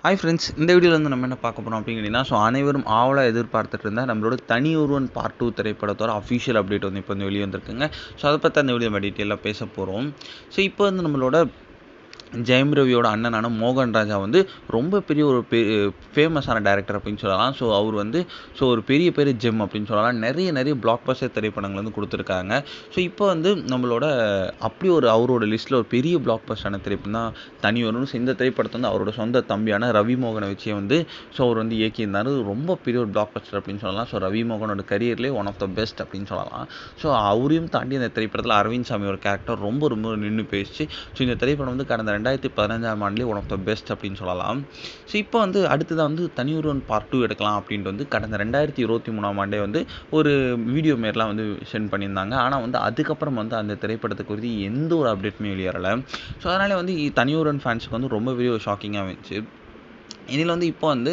Hi friends, இந்த வீடியோவில் வந்து நம்ம என்ன பார்க்க போகிறோம் அப்படிங்கிறீங்கன்னா, அனைவரும் ஆவலாக எதிர்பார்த்துட்டு இருந்தால் நம்மளோட தனி ஒருவன் பார்ட் 2 திரைப்படத்தோட அஃபிஷியல் அப்டேட் வந்து இப்போ வந்து வெளியே வந்திருக்குங்க. அதை பற்றி அந்த வீடியோ நம்ம டீட்டெயிலாக பேச போகிறோம். இப்போ வந்து நம்மளோட ஜெயம் ரவியோட அண்ணனான மோகன் ராஜா வந்து ரொம்ப பெரிய ஒரு ஃபேமஸான டேரக்டர் அப்படின்னு சொல்லலாம். அவர் வந்து ஒரு பெரிய பெரிய ஜெம் அப்படின்னு சொல்லலாம். நிறைய பிளாக் பஸ்டர் திரைப்படங்கள் வந்து கொடுத்துருக்காங்க. இப்போ வந்து நம்மளோட அப்படி அவரோட லிஸ்ட்டில் ஒரு பெரிய பிளாக் பஸ்டரான திரைப்படம் தான் தனி ஒருவன். இந்த திரைப்படத்தை வந்து அவரோட சொந்த தம்பியான ரவி மோகனை வச்சே வந்து அவர் வந்து இயக்கியிருந்தார். ரொம்ப பெரிய ஒரு பிளாக் பஸ்டர் அப்படின்னு சொல்லலாம். ரவி மோகனோட கரியர்லேயே ஒன் ஆஃப் த பெஸ்ட் அப்படின்னு சொல்லலாம். அவரையும் தாண்டி அந்த திரைப்படத்தில் அரவிந்த் சாமியோட கேரக்டர் ரொம்ப நின்று போயிடுச்சு. இந்த திரைப்படம் வந்து கடந்த 2015ஆம் ஆண்டுலேயே ஒன் ஆஃப் த பெஸ்ட் அப்படின்னு சொல்லலாம். இப்போ வந்து அடுத்ததாக வந்து தனி ஒருவன் பார்ட் 2 எடுக்கலாம் அப்படின்ட்டு வந்து கடந்த 2023ஆம் ஆண்டே வந்து ஒரு வீடியோ மாரிலாம் வந்து சென்ட் பண்ணியிருந்தாங்க. ஆனால் வந்து அதுக்கப்புறம் வந்து அந்த திரைப்படத்தை குறித்து எந்த ஒரு அப்டேட்டுமே வெளியேறலை. அதனால் வந்து தனி ஒருவன் ஃபேன்ஸுக்கு வந்து ரொம்ப பெரிய ஒரு ஷாக்கிங்காக இருந்துச்சு. இதில் வந்து இப்போ வந்து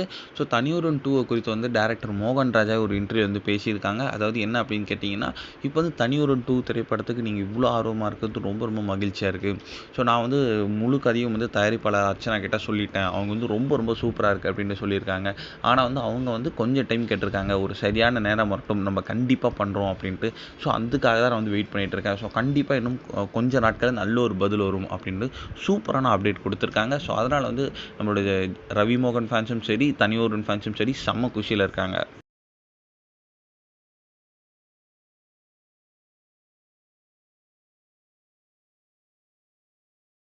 தனி ஒருவன் 2 குறித்து வந்து டேரக்டர் மோகன் ராஜா ஒரு இன்டர்வியூ வந்து பேசியிருக்காங்க. அதாவது என்ன அப்படின்னு கேட்டிங்கன்னா, இப்போ வந்து தனி ஒருவன் 2 திரைப்படத்துக்கு நீங்கள் இவ்வளோ ஆர்வமாக இருக்கிறது ரொம்ப மகிழ்ச்சியாக இருக்குது. நான் வந்து முழு கதையும் வந்து தயாரிப்பாளர் அர்ச்சனா கிட்ட சொல்லிட்டேன். அவங்க வந்து ரொம்ப சூப்பராக இருக்குது அப்படின்ட்டு சொல்லியிருக்காங்க. ஆனால் வந்து அவங்க வந்து கொஞ்சம் டைம் கேட்டிருக்காங்க. ஒரு சரியான நேரம் மட்டும் நம்ம கண்டிப்பாக பண்ணுறோம் அப்படின்ட்டு. அதுக்காக தான் நான் வந்து வெயிட் பண்ணிகிட்ருக்கேன். கண்டிப்பாக இன்னும் கொஞ்சம் நாட்களில் நல்ல ஒரு பதில் வரும் அப்படின்ட்டு சூப்பரான அப்டேட் கொடுத்துருக்காங்க. அதனால் வந்து நம்மளுடைய ரவி மோகன் ஃபேன்ஸும் சரி, தனி ஒருவன் ஃபேன்ஸும் சரி செம்ம குஷியில் இருக்காங்க.